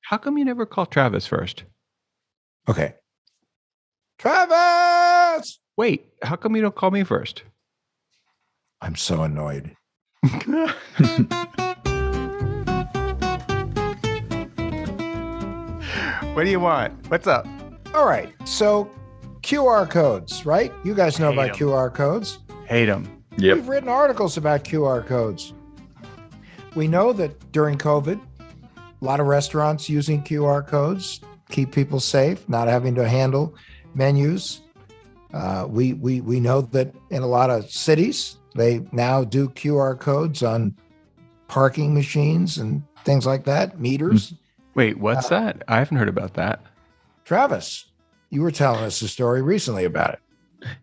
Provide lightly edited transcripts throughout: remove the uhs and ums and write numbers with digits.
How come you never call Travis first? Okay. Travis! Wait, how come you don't call me first? I'm so annoyed. What do you want? What's up? All right. So QR codes, right? You guys know Hate about 'em. QR codes. Hate them. Yep. We've written articles about QR codes. We know that during COVID, a lot of restaurants using QR codes keep people safe, not having to handle menus. We know that in a lot of cities, they now do QR codes on parking machines and things like that, meters. Wait, what's that? I haven't heard about that. Travis, you were telling us a story recently about it.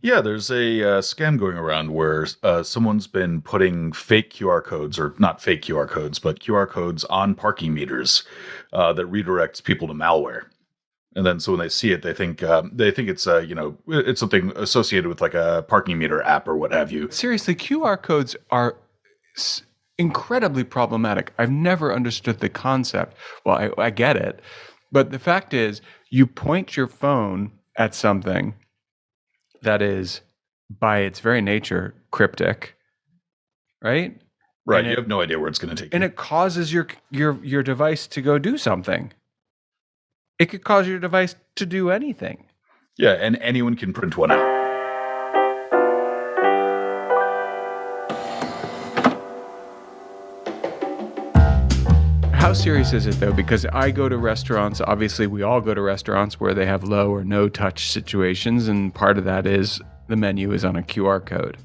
Yeah, there's a scam going around where someone's been putting fake QR codes, or not fake QR codes, but QR codes on parking meters that redirects people to malware. And then so when they see it, they think it's it's something associated with like a parking meter app or what have you. Seriously, QR codes are incredibly problematic. I've never understood the concept. Well, I get it. But the fact is, you point your phone at something that is, by its very nature, cryptic, right? Right, And you have no idea where it's going to take and you. it causes your device to go do something. It could cause your device to do anything. Yeah, and anyone can print one out. How serious is it though? Because I go to restaurants, obviously we all go to restaurants where they have low or no touch situations, and part of that is the menu is on a QR code.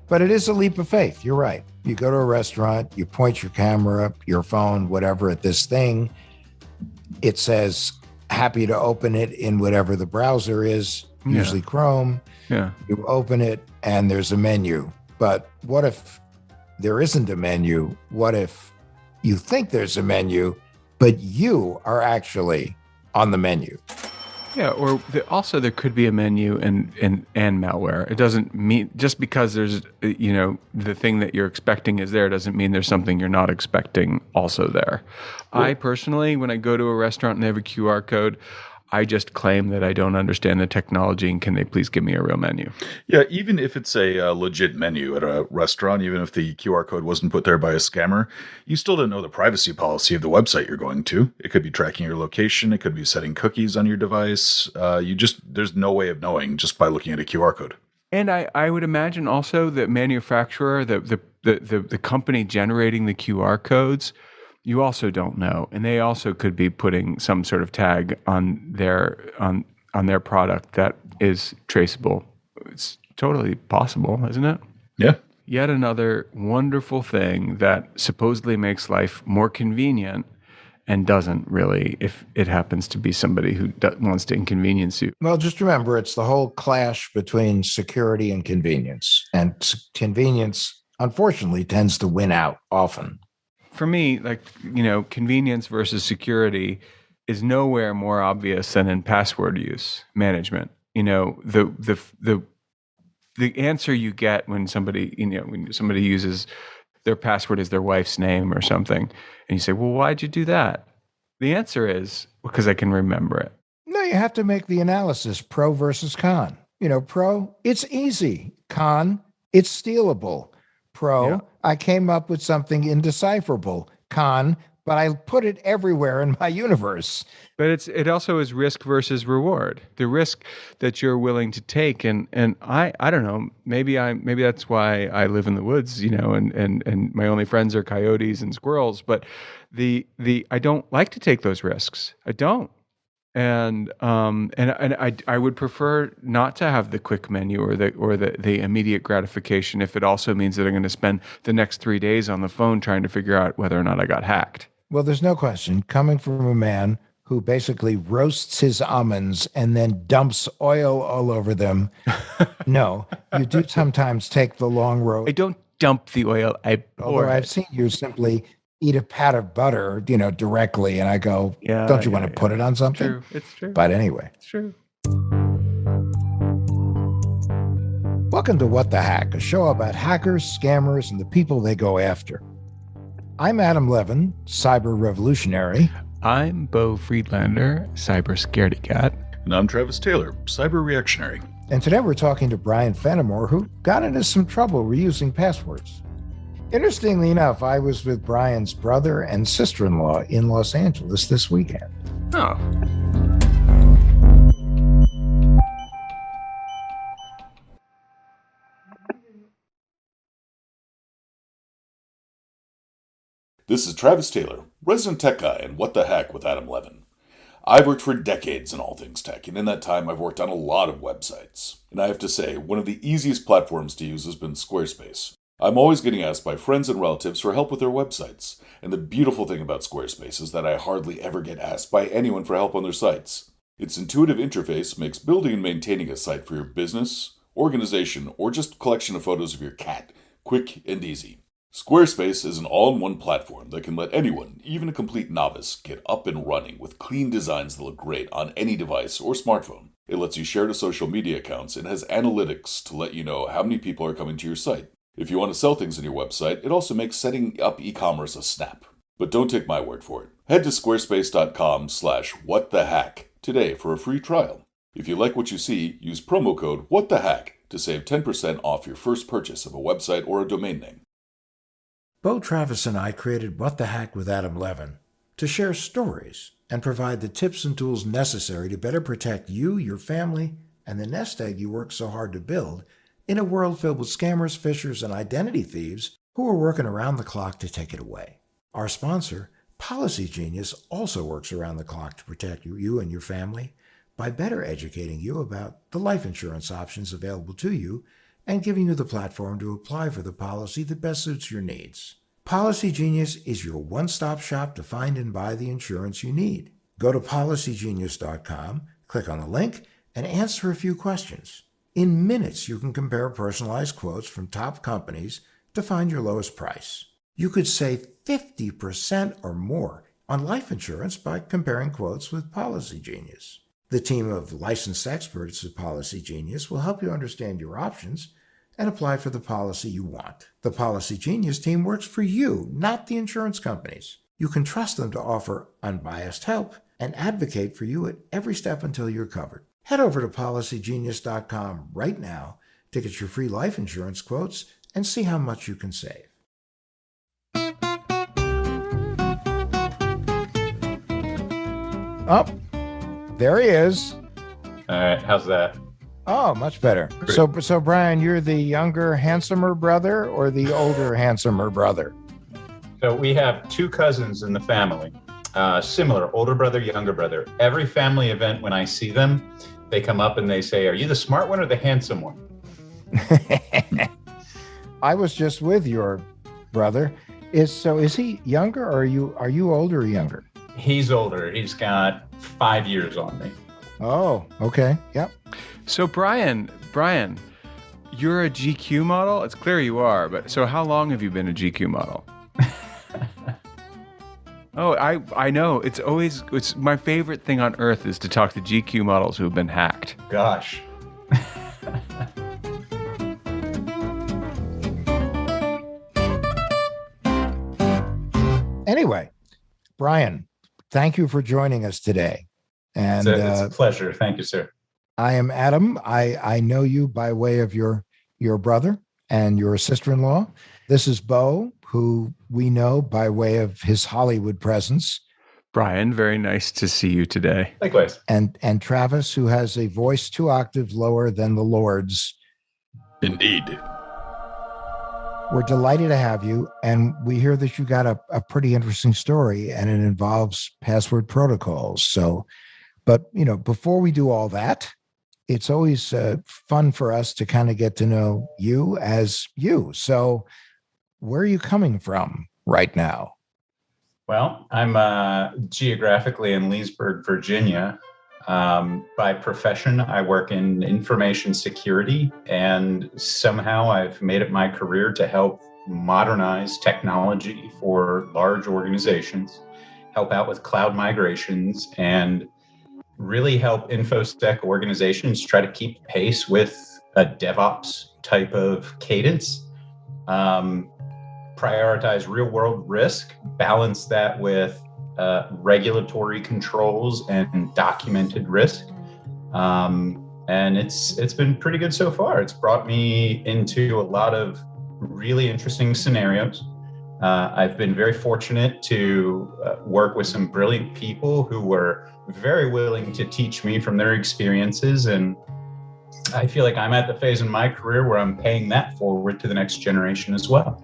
But it is a leap of faith. You're right. You go to a restaurant, you point your camera, your phone, whatever at this thing. It says, happy to open it in whatever the browser is, usually Chrome. Yeah. You open it and there's a menu. But what if there isn't a menu? What if you think there's a menu, but you are actually on the menu? Yeah, or also there could be a menu and malware. It doesn't mean, just because there's, the thing that you're expecting is there, doesn't mean there's something you're not expecting also there. Well, I personally, when I go to a restaurant and they have a QR code, I just claim that I don't understand the technology and can they please give me a real menu? Yeah, even if it's a legit menu at a restaurant, even if the QR code wasn't put there by a scammer, you still don't know the privacy policy of the website you're going to. It could be tracking your location. It could be setting cookies on your device. There's no way of knowing just by looking at a QR code. And I would imagine also that manufacturer, the company generating the QR codes, you also don't know, and they also could be putting some sort of tag on their product that is traceable. It's totally possible, isn't it? Yeah. Yet another wonderful thing that supposedly makes life more convenient and doesn't really, if it happens to be somebody who wants to inconvenience you. Well, just remember, it's the whole clash between security and convenience, and convenience, unfortunately, tends to win out often. For me, convenience versus security is nowhere more obvious than in password use management. The answer you get when somebody uses their password as their wife's name or something, and you say, "Well, why'd you do that?" The answer is because I can remember it. No, you have to make the analysis, pro versus con. Pro, it's easy. Con, it's stealable. Pro, yeah. I came up with something indecipherable. Con, but I put it everywhere in my universe. But it also is risk versus reward. The risk that you're willing to take, and I don't know, maybe that's why I live in the woods, and my only friends are coyotes and squirrels. But the I don't like to take those risks. I don't. And I would prefer not to have the quick menu or the immediate gratification if it also means that I'm going to spend the next 3 days on the phone trying to figure out whether or not I got hacked. Well, there's no question, coming from a man who basically roasts his almonds and then dumps oil all over them. No, you do sometimes take the long road. I don't dump the oil, I pour Although it. I've seen you simply eat a pat of butter, directly. And I go, don't you want to put it on something? True. It's true. But anyway. It's true. Welcome to What the Hack, a show about hackers, scammers, and the people they go after. I'm Adam Levin, cyber revolutionary. I'm Bo Friedlander, cybersecurity cat. And I'm Travis Taylor, cyber reactionary. And today we're talking to Brian Fennimore, who got into some trouble reusing passwords. Interestingly enough, I was with Brian's brother and sister-in-law in Los Angeles this weekend. Oh. This is Travis Taylor, resident tech guy and What the Heck with Adam Levin. I've worked for decades in all things tech, and in that time I've worked on a lot of websites. And I have to say, one of the easiest platforms to use has been Squarespace. I'm always getting asked by friends and relatives for help with their websites. And the beautiful thing about Squarespace is that I hardly ever get asked by anyone for help on their sites. Its intuitive interface makes building and maintaining a site for your business, organization, or just collection of photos of your cat quick and easy. Squarespace is an all-in-one platform that can let anyone, even a complete novice, get up and running with clean designs that look great on any device or smartphone. It lets you share to social media accounts and has analytics to let you know how many people are coming to your site. If you want to sell things on your website, it also makes setting up e-commerce a snap. But don't take my word for it. Head to squarespace.com/whatthehack today for a free trial. If you like what you see, use promo code WHATTHEHACK to save 10% off your first purchase of a website or a domain name. Bo, Travis, and I created What the Heck with Adam Levin to share stories and provide the tips and tools necessary to better protect you, your family, and the nest egg you work so hard to build in a world filled with scammers, phishers, and identity thieves who are working around the clock to take it away. Our sponsor, Policy Genius, also works around the clock to protect you and your family by better educating you about the life insurance options available to you and giving you the platform to apply for the policy that best suits your needs. Policy Genius is your one-stop shop to find and buy the insurance you need. Go to policygenius.com, click on the link, and answer a few questions. In minutes, you can compare personalized quotes from top companies to find your lowest price. You could save 50% or more on life insurance by comparing quotes with Policy Genius. The team of licensed experts at Policy Genius will help you understand your options and apply for the policy you want. The Policy Genius team works for you, not the insurance companies. You can trust them to offer unbiased help and advocate for you at every step until you're covered. Head over to policygenius.com right now to get your free life insurance quotes and see how much you can save. Oh, there he is. All right, how's that? Oh, much better. So Brian, you're the younger, handsomer brother or the older, handsomer brother? So we have two cousins in the family, similar, older brother, younger brother. Every family event, when I see them, they come up and they say, "Are you the smart one or the handsome one?" I was just with your brother. Is he younger or are you older or younger? He's older. He's got 5 years on me. Oh, okay. Yep. So Brian, you're a GQ model? It's clear you are, but so how long have you been a GQ model? Oh, I know. It's my favorite thing on earth is to talk to GQ models who have been hacked. Gosh. Anyway, Brian, thank you for joining us today. And it's a pleasure. Thank you, sir. I am Adam. I know you by way of your brother and your sister-in-law. This is Bo, who we know by way of his Hollywood presence. Brian, very nice to see you today. Likewise. And Travis, who has a voice 2 octaves lower than the Lord's. Indeed. We're delighted to have you, and we hear that you got a pretty interesting story, and it involves password protocols. So, but before we do all that, it's always fun for us to kind of get to know you as you. So, where are you coming from right now? Well, I'm geographically in Leesburg, Virginia. By profession, I work in information security, and somehow I've made it my career to help modernize technology for large organizations, help out with cloud migrations, and really help infosec organizations try to keep pace with a DevOps type of cadence. Prioritize real world risk, balance that with regulatory controls and documented risk. And it's been pretty good so far. It's brought me into a lot of really interesting scenarios. I've been very fortunate to work with some brilliant people who were very willing to teach me from their experiences. And I feel like I'm at the phase in my career where I'm paying that forward to the next generation as well.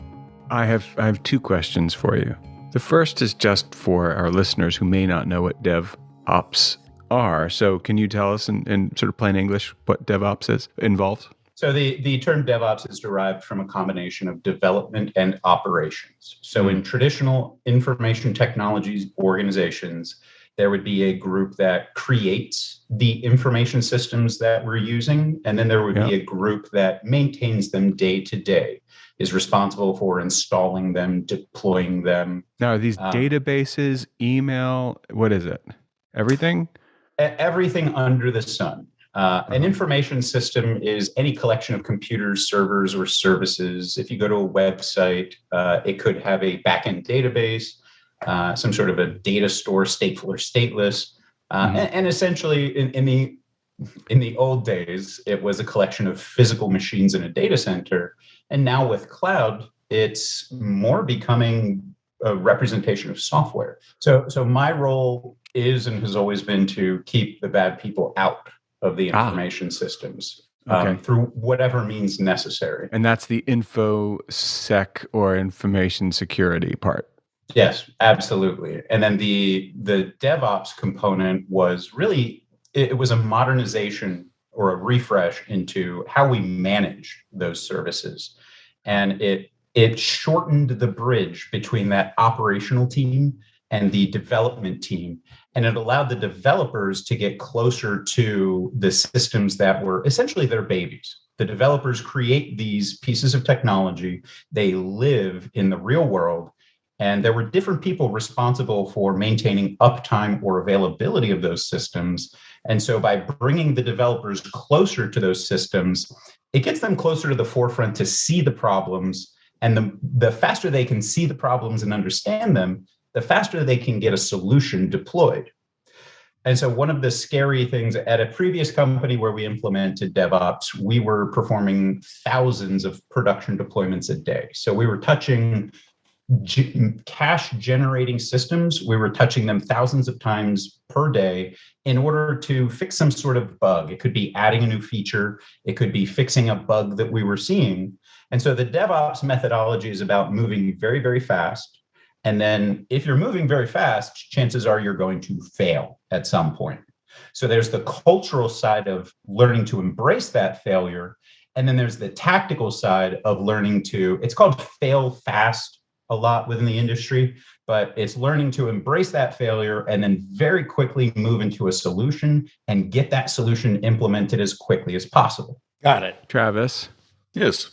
I have two questions for you. The first is just for our listeners who may not know what DevOps are. So can you tell us in sort of plain English what DevOps involves? So the term DevOps is derived from a combination of development and operations. So in traditional information technologies organizations, there would be a group that creates the information systems that we're using, and then there would be a group that maintains them day to day, is responsible for installing them, deploying them. Now, are these databases, email, what is it? Everything? Everything under the sun. An information system is any collection of computers, servers, or services. If you go to a website, it could have a backend database, some sort of a data store, stateful or stateless. And essentially, in the old days, it was a collection of physical machines in a data center. And now with cloud, it's more becoming a representation of software. So my role is and has always been to keep the bad people out of the information systems through whatever means necessary. And that's the infosec or information security part. Yes, absolutely. And then the DevOps component was really, it was a modernization or a refresh into how we manage those services. And it shortened the bridge between that operational team and the development team. And it allowed the developers to get closer to the systems that were essentially their babies. The developers create these pieces of technology. They live in the real world. And there were different people responsible for maintaining uptime or availability of those systems. And so by bringing the developers closer to those systems, it gets them closer to the forefront to see the problems. And the faster they can see the problems and understand them, the faster they can get a solution deployed. And so one of the scary things at a previous company where we implemented DevOps, we were performing thousands of production deployments a day. So we were touching cache generating systems. We were touching them thousands of times per day in order to fix some sort of bug. It could be adding a new feature. It could be fixing a bug that we were seeing. And so the DevOps methodology is about moving very, very fast. And then if you're moving very fast, chances are you're going to fail at some point. So there's the cultural side of learning to embrace that failure. And then there's the tactical side of learning to, it's called fail fast a lot within the industry, but it's learning to embrace that failure and then very quickly move into a solution and get that solution implemented as quickly as possible. Got it. Travis? Yes.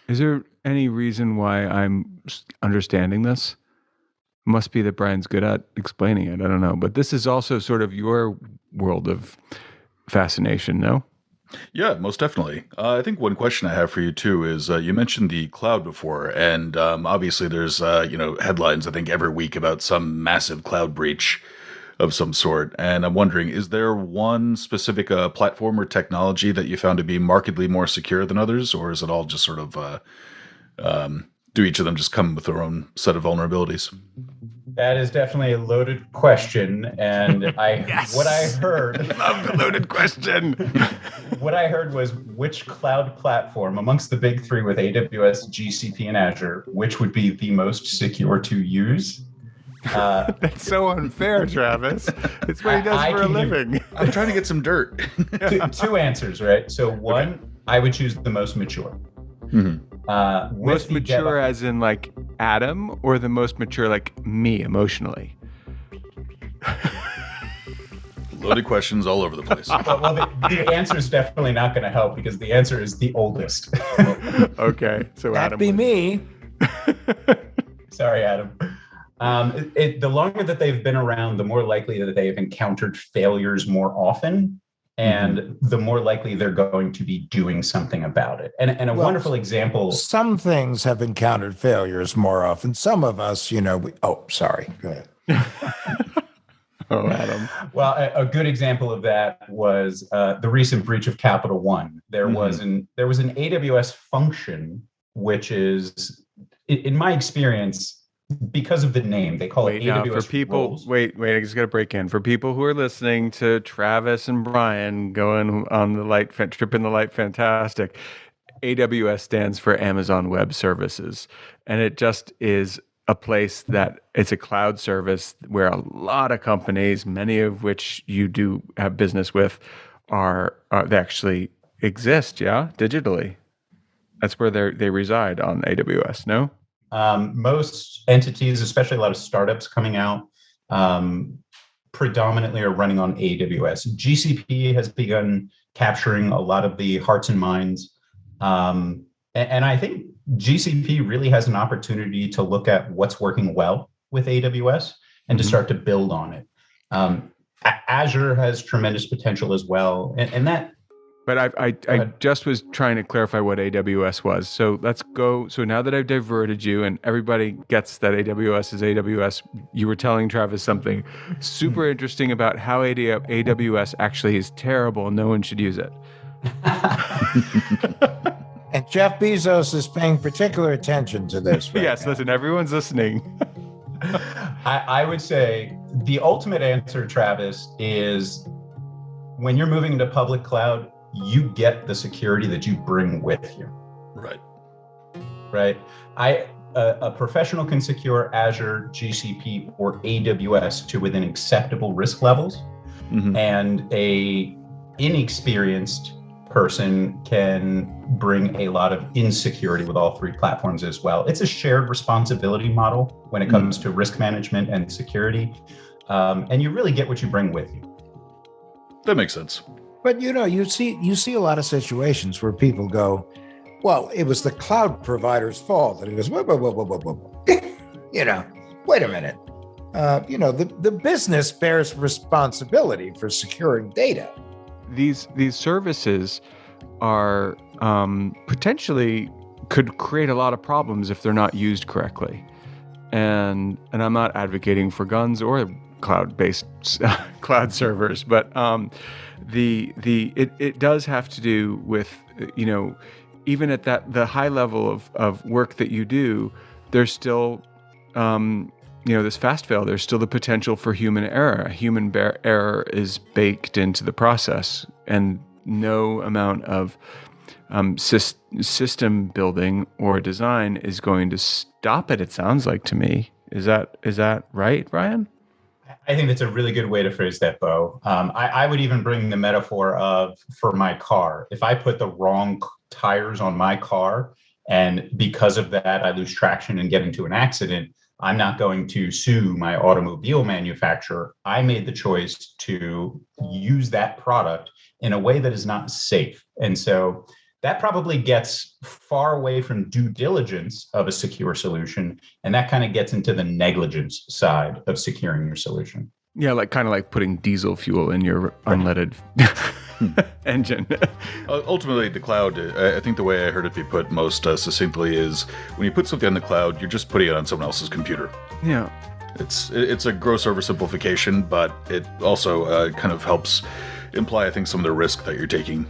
Is there any reason why I'm understanding this? Must be that Brian's good at explaining it. I don't know. But this is also sort of your world of fascination, no? Yeah, most definitely. I think one question I have for you too is you mentioned the cloud before, and obviously there's headlines I think every week about some massive cloud breach of some sort. And I'm wondering, is there one specific platform or technology that you found to be markedly more secure than others, or is it all just sort of do each of them just come with their own set of vulnerabilities? That is definitely a loaded question. And what I heard... Love the loaded question. What I heard was which cloud platform amongst the big three with AWS, GCP, and Azure, which would be the most secure to use? That's so unfair, Travis. It's what he does for a living. I'm trying to get some dirt. Two answers, right? So one, I would choose the most mature. Mm-hmm. Most mature as in like Adam, or the most mature like me emotionally? Loaded questions all over the place. Well, the answer is definitely not going to help because the answer is the oldest. Okay, so That'd Adam be wins. me. Sorry, Adam. The longer that they've been around, the more likely that they have encountered failures more often. And the more likely they're going to be doing something about it. And a wonderful example. Some things have encountered failures more often. Some of us, sorry. Go ahead. Oh, Adam. Well, a good example of that was the recent breach of Capital One. There was an AWS function, which is, in my experience, because of the name, they call Wait, it now AWS for people, roles. wait, I just got to break in. For people who are listening to Travis and Brian going on the trip in the light fantastic, AWS stands for Amazon Web Services. And it just is a place that it's a cloud service where a lot of companies, many of which you do have business with, they actually exist, yeah, digitally. That's where they reside on AWS, no? Most entities, especially a lot of startups coming out, um, predominantly are running on AWS. GCP has begun capturing a lot of the hearts and minds. And I think GCP really has an opportunity to look at what's working well with AWS and to start to build on it. Azure has tremendous potential as well. And that. But I just was trying to clarify what AWS was. So let's go. So now that I've diverted you and everybody gets that AWS is AWS, you were telling Travis something super interesting about how AWS actually is terrible and no one should use it. And Jeff Bezos is paying particular attention to this. Right yes, now. listen, everyone's listening. I would say the ultimate answer, Travis, is when you're moving into public cloud, you get the security that you bring with you. Right. A professional can secure Azure, GCP, or AWS to within acceptable risk levels, and a inexperienced person can bring a lot of insecurity with all three platforms as well. It's a shared responsibility model when it comes to risk management and security, and you really get what you bring with you. That makes sense. But you see a lot of situations where people go, well, it was the cloud provider's fault. And it goes, whoa. Wait a minute. The business bears responsibility for securing data. These services are potentially could create a lot of problems if they're not used correctly. And I'm not advocating for guns or cloud-based cloud servers, but it does have to do with, even at the high level of work that you do, there's still this fast fail, there's still the potential for human error. Human error is baked into the process, and no amount of system building or design is going to stop it. It sounds like to me. Is that right, Brian? I think that's a really good way to phrase that, Bo. I would even bring the metaphor of for my car. If I put the wrong tires on my car, and because of that, I lose traction and get into an accident, I'm not going to sue my automobile manufacturer. I made the choice to use that product in a way that is not safe. And so that probably gets far away from due diligence of a secure solution. And that kind of gets into the negligence side of securing your solution. Yeah, kind of like putting diesel fuel in your unleaded engine. Ultimately, the cloud, I think the way I heard it be put most succinctly is when you put something on the cloud, you're just putting it on someone else's computer. Yeah. It's a gross oversimplification, but it also kind of helps imply, I think, some of the risk that you're taking.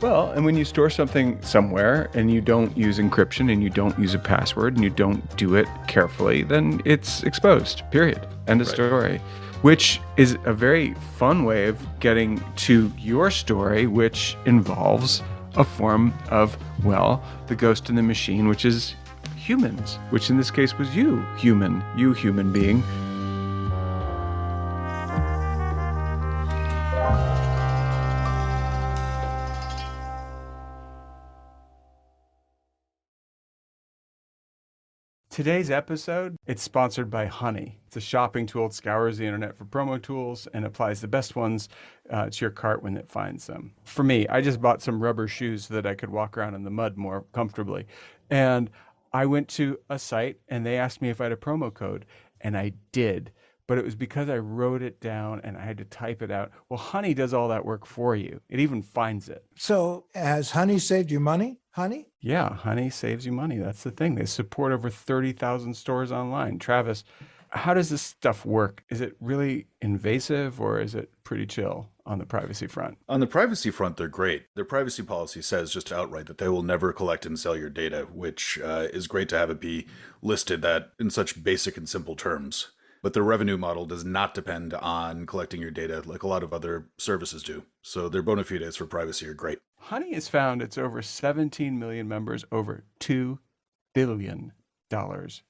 Well, and when you store something somewhere and you don't use encryption and you don't use a password and you don't do it carefully, then it's exposed, period. End of story. Which is a very fun way of getting to your story, which involves a form of, the ghost in the machine, which is humans, which in this case was you human being. Today's episode, it's sponsored by Honey. It's a shopping tool that scours the internet for promo tools and applies the best ones to your cart when it finds them. For me, I just bought some rubber shoes so that I could walk around in the mud more comfortably. And I went to a site and they asked me if I had a promo code, and I did. But it was because I wrote it down and I had to type it out. Well, Honey does all that work for you. It even finds it. So has Honey saved you money? Honey? Yeah, Honey saves you money. That's the thing. They support over 30,000 stores online. Travis, How does this stuff work? Is it really invasive or is it pretty chill on the privacy front? On the privacy front, they're great. Their privacy policy says just outright that they will never collect and sell your data, which is great to have it be listed that in such basic and simple terms. But their revenue model does not depend on collecting your data like a lot of other services do. So their bona fides for privacy are great. Honey has found its over 17 million members, over $2 billion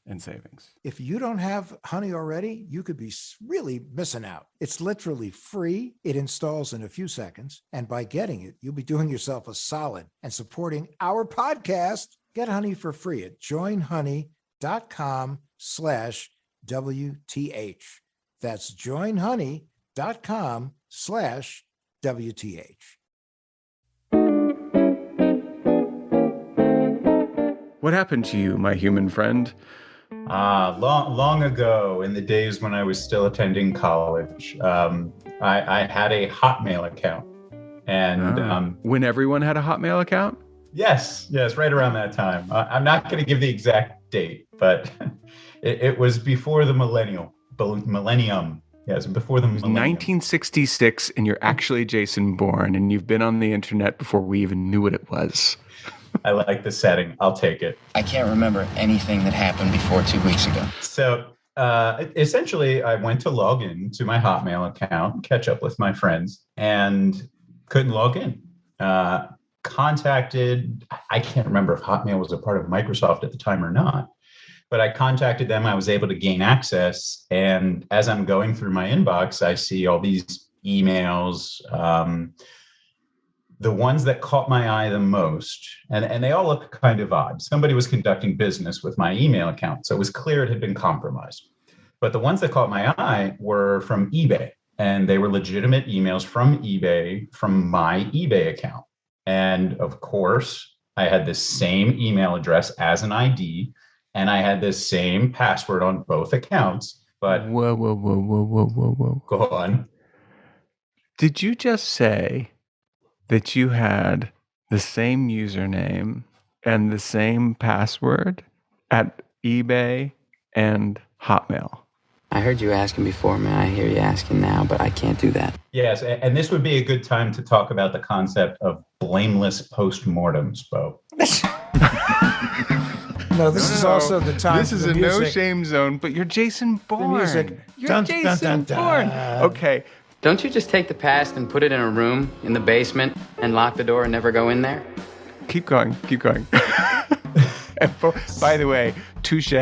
in savings. If you don't have Honey already, you could be really missing out. It's literally free. It installs in a few seconds. And by getting it, you'll be doing yourself a solid and supporting our podcast. Get Honey for free at joinhoney.com/WTH. That's joinhoney.com/WTH. What happened to you, my human friend? Long ago, in the days when I was still attending college, I had a Hotmail account. And when everyone had a Hotmail account? Yes, right around that time. I'm not going to give the exact date, but it was before the millennium. Yes, before the millennium. 1966, and you're actually Jason Bourne, and you've been on the internet before we even knew what it was. I like the setting. I'll take it. I can't remember anything that happened before 2 weeks ago. So essentially, I went to log in to my Hotmail account, catch up with my friends, and couldn't log in. Contacted, I can't remember if Hotmail was a part of Microsoft at the time or not, but I contacted them. I was able to gain access. And as I'm going through my inbox, I see all these emails. The ones that caught my eye the most, and they all look kind of odd. Somebody was conducting business with my email account, so it was clear it had been compromised. But the ones that caught my eye were from eBay, and they were legitimate emails from eBay, from my eBay account. And of course, I had the same email address as an ID, and I had the same password on both accounts. But Whoa. Go on. Did you just say that you had the same username and the same password at eBay and Hotmail? I heard you asking before, man. I hear you asking now, but I can't do that. Yes, and this would be a good time to talk about the concept of blameless postmortems, Bo. No, this is also the time. This is a no shame zone, but you're Jason Bourne. music. You're Dun, Jason dun, dun, Bourne. dun. Okay. Don't you just take the past and put it in a room in the basement and lock the door and never go in there? Keep going. And by the way, touche.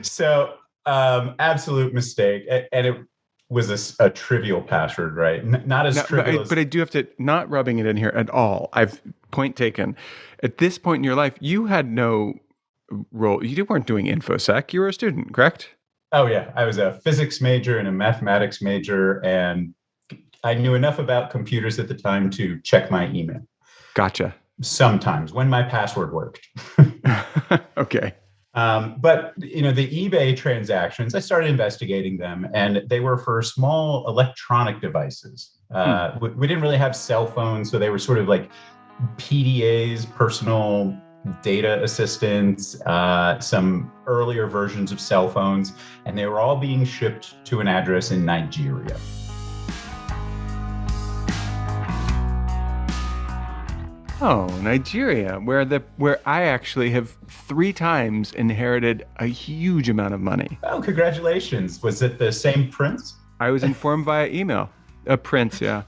So, absolute mistake. And it was a trivial password, right? Not as trivial as... But I do have to, not rubbing it in here at all. Point taken. At this point in your life, you had no role. You weren't doing infosec. You were a student, correct? Oh, yeah. I was a physics major and a mathematics major, and I knew enough about computers at the time to check my email. Gotcha. Sometimes, when my password worked. Okay. But, the eBay transactions, I started investigating them, and they were for small electronic devices. We didn't really have cell phones, so they were sort of like PDAs, personal data assistants, some earlier versions of cell phones, and they were all being shipped to an address in Nigeria. Oh, Nigeria, where I actually have 3 times inherited a huge amount of money. Oh, congratulations. Was it the same prince? I was informed via email. A prince, yeah.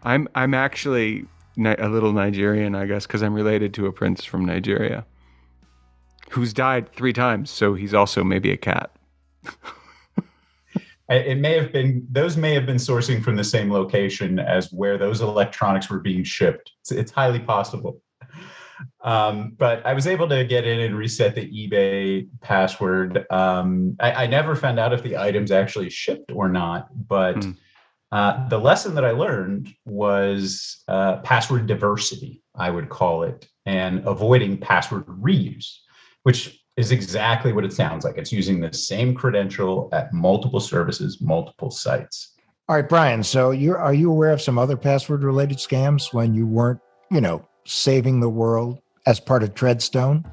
I'm actually a little Nigerian, I guess, because I'm related to a prince from Nigeria who's died 3 times, so he's also maybe a cat. It may have been, those may have been sourcing from the same location as where those electronics were being shipped. It's highly possible. But I was able to get in and reset the eBay password. I never found out if the items actually shipped or not, but the lesson that I learned was password diversity, I would call it, and avoiding password reuse, which is exactly what it sounds like. It's using the same credential at multiple services, multiple sites. All right, Brian. So are you aware of some other password-related scams when you weren't, saving the world as part of Treadstone?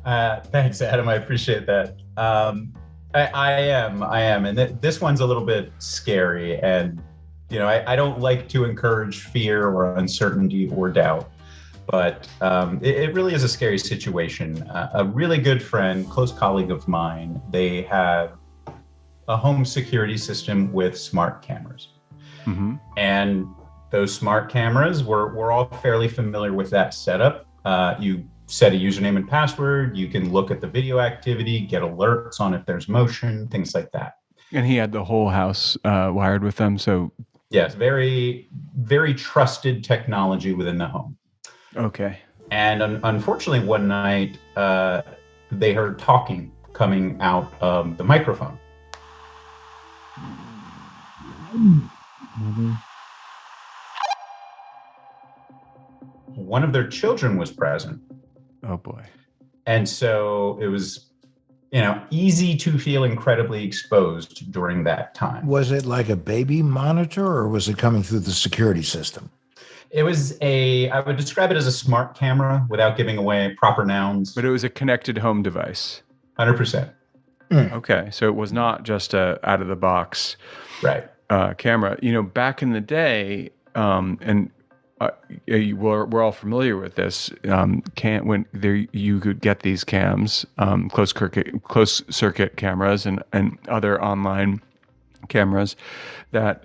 Thanks, Adam. I appreciate that. I am, and this one's a little bit scary. And I don't like to encourage fear or uncertainty or doubt, but it really is a scary situation. A really good friend, close colleague of mine, they have a home security system with smart cameras. Mm-hmm. And those smart cameras, we're all fairly familiar with that setup. You set a username and password, you can look at the video activity, get alerts on if there's motion, things like that. And he had the whole house wired with them. So yes, very, very trusted technology within the home. Okay. And unfortunately, one night, they heard talking coming out of the microphone. Mm-hmm. One of their children was present. Oh boy. And so it was, easy to feel incredibly exposed during that time. Was it like a baby monitor, or was it coming through the security system? It was I would describe it as a smart camera without giving away proper nouns. But it was a connected home device. 100%. Okay. So it was not just a out of the box right camera. Back in the day, and we're all familiar with this. When you could get these cams, closed circuit cameras, and other online cameras that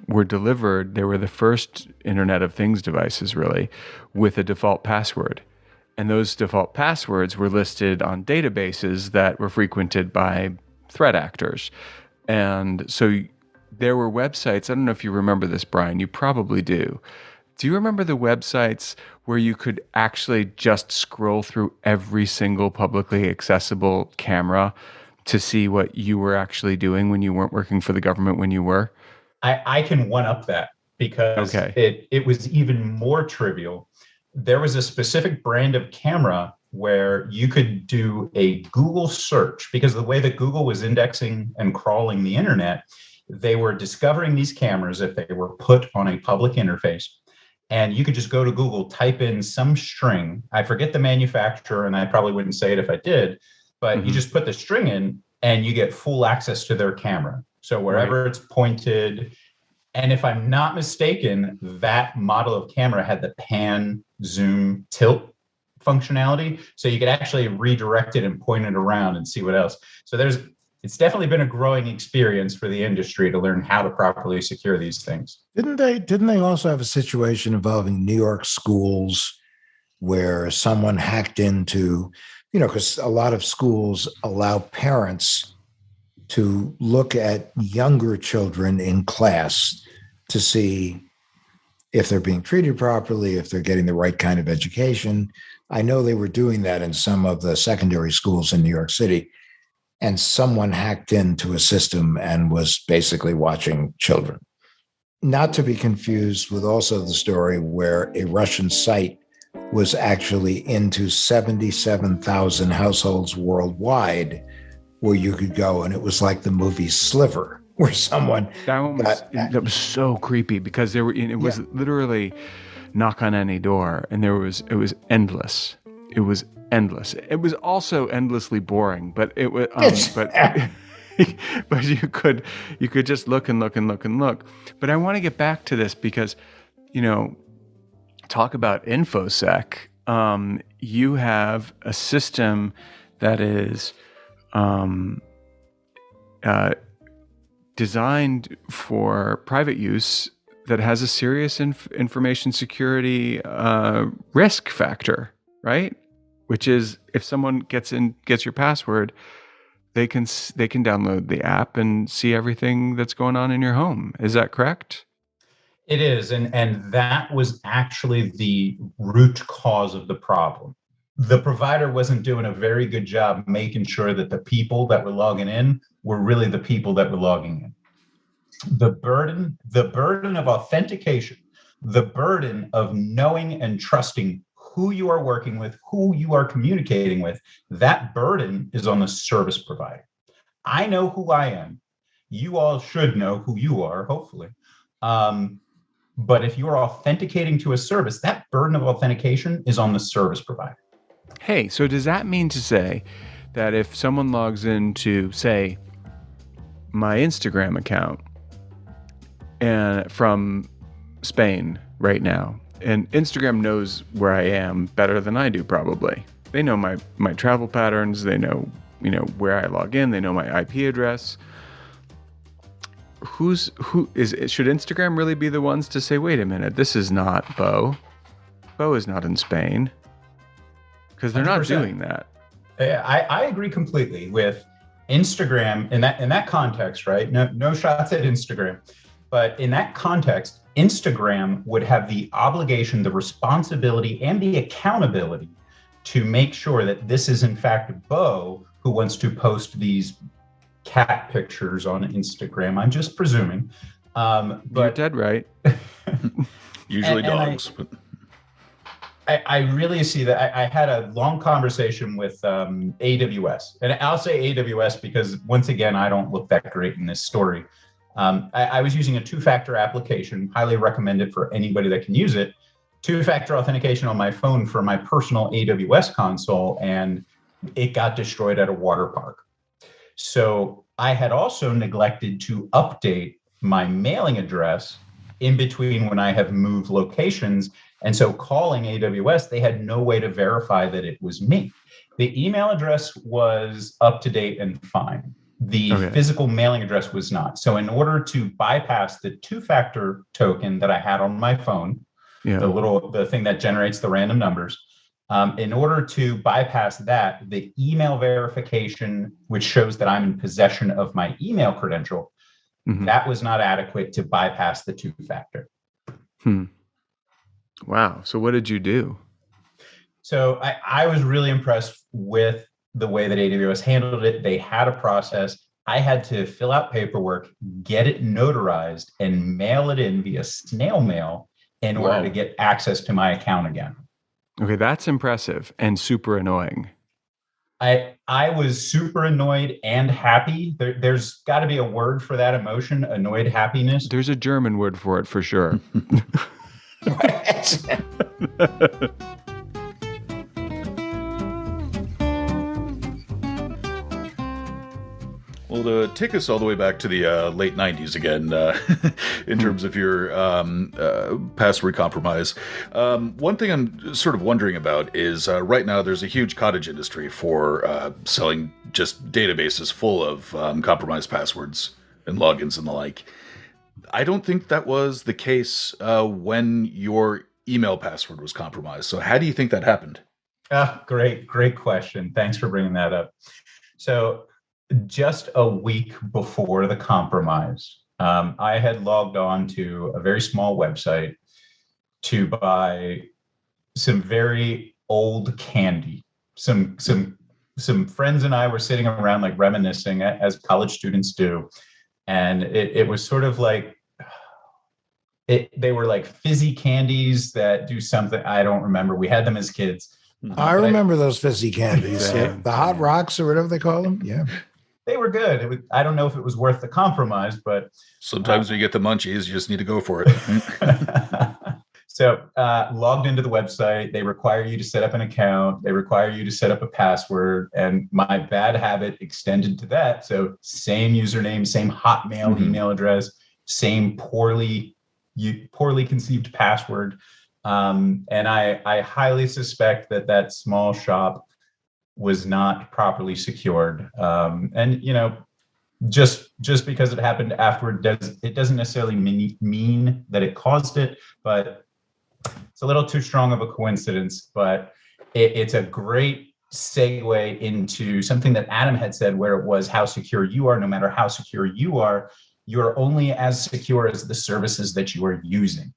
were delivered. They were the first Internet of Things devices, really, with a default password. And those default passwords were listed on databases that were frequented by threat actors. And so there were websites. I don't know if you remember this, Brian. You probably do. Do you remember the websites where you could actually just scroll through every single publicly accessible camera to see what you were actually doing when you weren't working for the government when you were? I can one up that because it was even more trivial. There was a specific brand of camera where you could do a Google search, because the way that Google was indexing and crawling the internet, they were discovering these cameras if they were put on a public interface. And you could just go to Google, type in some string. I forget the manufacturer, and I probably wouldn't say it if I did, but you just put the string in and you get full access to their camera. So wherever it's pointed, and if I'm not mistaken, that model of camera had the pan, zoom, tilt functionality. So you could actually redirect it and point it around and see what else. So it's definitely been a growing experience for the industry to learn how to properly secure these things. Didn't they also have a situation involving New York schools where someone hacked into, because a lot of schools allow parents to look at younger children in class to see if they're being treated properly, if they're getting the right kind of education. I know they were doing that in some of the secondary schools in New York City, and someone hacked into a system and was basically watching children. Not to be confused with also the story where a Russian site was actually into 77,000 households worldwide, where you could go, and it was like the movie Sliver, where someone that was so creepy, because it was literally knock on any door, and it was endless. It was endless. It was also endlessly boring, but it was but you could just look and look and look and look. But I want to get back to this because, talk about infosec. You have a system that is designed for private use that has a serious information security risk factor, right? Which is, if someone gets your password, they can download the app and see everything that's going on in your home. Is that correct? It is, and that was actually the root cause of the problem. The provider wasn't doing a very good job making sure that the people that were logging in were really the people that were logging in. The burden of authentication, the burden of knowing and trusting who you are working with, who you are communicating with, that burden is on the service provider. I know who I am. You all should know who you are, hopefully. But if you are authenticating to a service, that burden of authentication is on the service provider. Hey, so does that mean to say that if someone logs into, say, my Instagram account and from Spain right now, and Instagram knows where I am better than I do probably. They know my travel patterns, they know, where I log in, they know my IP address. Should Instagram really be the ones to say, wait a minute, this is not Bo. Bo is not in Spain. Because they're 100%. Not doing that. I agree completely with Instagram in that context, right? No shots at Instagram. But in that context, Instagram would have the obligation, the responsibility, and the accountability to make sure that this is in fact Bo who wants to post these cat pictures on Instagram. I'm just presuming. But you're dead right. Usually dogs. I really see that. I had a long conversation with AWS, and I'll say AWS because once again, I don't look that great in this story. I was using a two-factor application, highly recommend it for anybody that can use it. Two-factor authentication on my phone for my personal AWS console, and it got destroyed at a water park. So I had also neglected to update my mailing address in between when I have moved locations. And so calling AWS, they had no way to verify that it was me. The email address was up to date and fine. The physical mailing address was not. So in order to bypass the two-factor token that I had on my phone, the thing that generates the random numbers, in order to bypass that, the email verification, which shows that I'm in possession of my email credential, that was not adequate to bypass the two-factor. Wow. So what did you do? So I was really impressed with the way that AWS handled it. They had a process. I had to fill out paperwork, get it notarized, and mail it in via snail mail in order to get access to my account again. Okay, that's impressive and super annoying. I was super annoyed and happy. There's got to be a word for that emotion, annoyed happiness. There's a German word for it, for sure. Well, to take us all the way back to the late 90s again, in terms of your password compromise, one thing I'm sort of wondering about is right now there's a huge cottage industry for selling just databases full of compromised passwords and logins and the like. I don't think that was the case when your email password was compromised. So how do you think that happened? Great question. Thanks for bringing that up. So just a week before the compromise, I had logged on to a very small website to buy some very old candy. Some friends and I were sitting around like reminiscing as college students do. And it was sort of like, they were like fizzy candies that do something. I don't remember. We had them as kids. I remember those fizzy candies. The Hot Rocks or whatever they call them. Yeah. They were good. I don't know if it was worth the compromise, but sometimes when you get the munchies, you just need to go for it. So logged into the website, they require you to set up an account. They require you to set up a password. And my bad habit extended to that. So same username, same Hotmail email address, same poorly conceived password. And I highly suspect that small shop was not properly secured. And, just because it happened afterward, it doesn't necessarily mean that it caused it, but it's a little too strong of a coincidence. But it's a great segue into something that Adam had said, where it was how secure you are. No matter how secure you are only as secure as the services that you are using,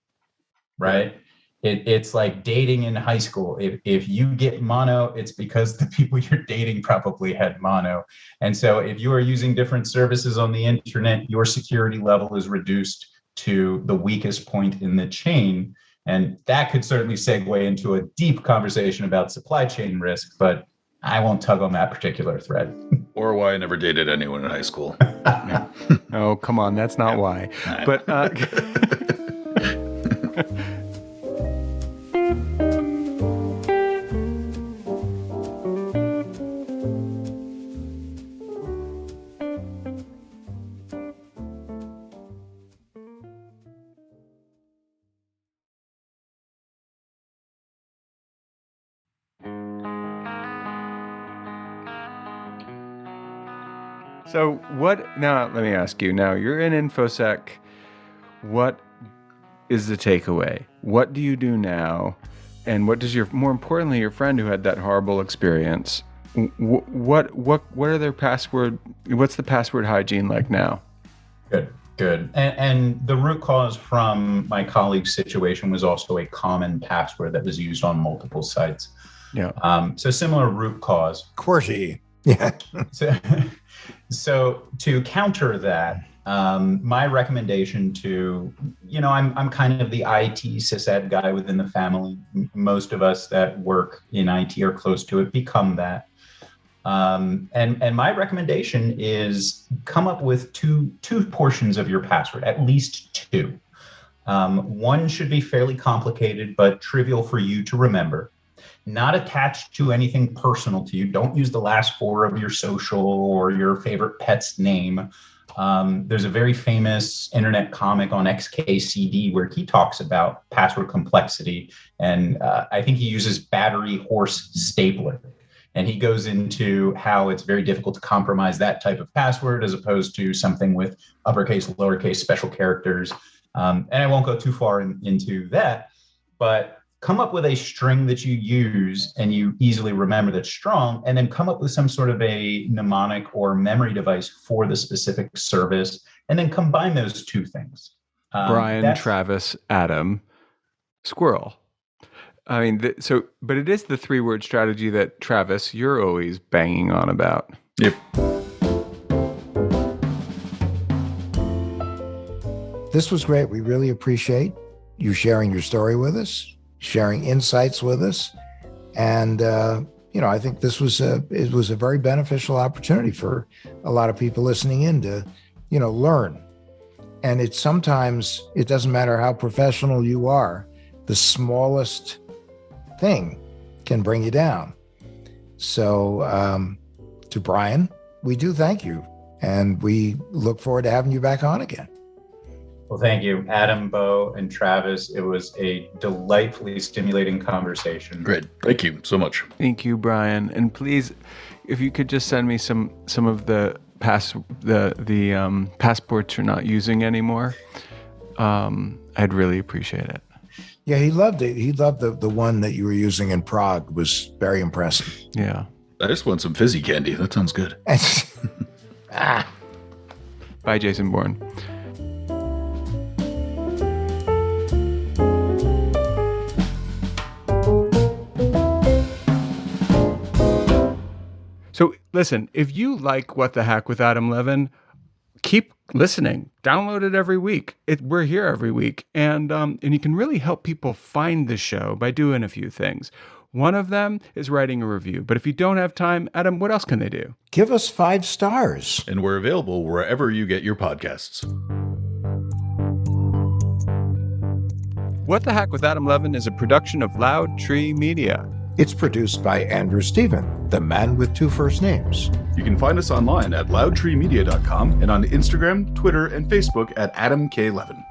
right? It's like dating in high school. If you get mono, it's because the people you're dating probably had mono. And so if you are using different services on the internet, your security level is reduced to the weakest point in the chain. And that could certainly segue into a deep conversation about supply chain risk, but I won't tug on that particular thread. Or why I never dated anyone in high school. Oh, come on. That's not why. But So what, now let me ask you, now you're in InfoSec. What is the takeaway? What do you do now? And what does more importantly, your friend who had that horrible experience, what are their what's the password hygiene like now? Good. And the root cause from my colleague's situation was also a common password that was used on multiple sites. Yeah. So similar root cause. QWERTY. Yeah. So to counter that, my recommendation to, I'm kind of the IT sysad guy within the family. Most of us that work in IT or close to it become that. And my recommendation is come up with two portions of your password, at least two. One should be fairly complicated, but trivial for you to remember. Not attached to anything personal to you. Don't use the last four of your social or your favorite pet's name. There's a very famous internet comic on XKCD where he talks about password complexity. And I think he uses battery horse stapler. And he goes into how it's very difficult to compromise that type of password as opposed to something with uppercase, lowercase, special characters. And I won't go too far into that, but come up with a string that you use and you easily remember that's strong, and then come up with some sort of a mnemonic or memory device for the specific service, and then combine those two things. Brian, Travis, Adam, Squirrel. I mean, but it is the 3-word strategy that, Travis, you're always banging on about. Yep. This was great. We really appreciate you sharing your story with us, sharing insights with us. And, I think it was a very beneficial opportunity for a lot of people listening in to, learn. And sometimes it doesn't matter how professional you are, the smallest thing can bring you down. So to Brian, we do thank you. And we look forward to having you back on again. Well, thank you, Adam, Bo, and Travis. It was a delightfully stimulating conversation. Great. Thank you so much. Thank you, Brian. And please, if you could just send me some of the passports you're not using anymore, I'd really appreciate it. Yeah, he loved it. He loved the one that you were using in Prague. It was very impressive. Yeah. I just want some fizzy candy. That sounds good. Bye, Jason Bourne. So listen, if you like What the Hack with Adam Levin, keep listening. Download it every week. We're here every week. And you can really help people find the show by doing a few things. One of them is writing a review. But if you don't have time, Adam, what else can they do? Give us 5 stars. And we're available wherever you get your podcasts. What the Hack with Adam Levin is a production of Loud Tree Media. It's produced by Andrew Stephen, the man with 2 first names. You can find us online at loudtreemedia.com and on Instagram, Twitter, and Facebook at Adam K. Levin.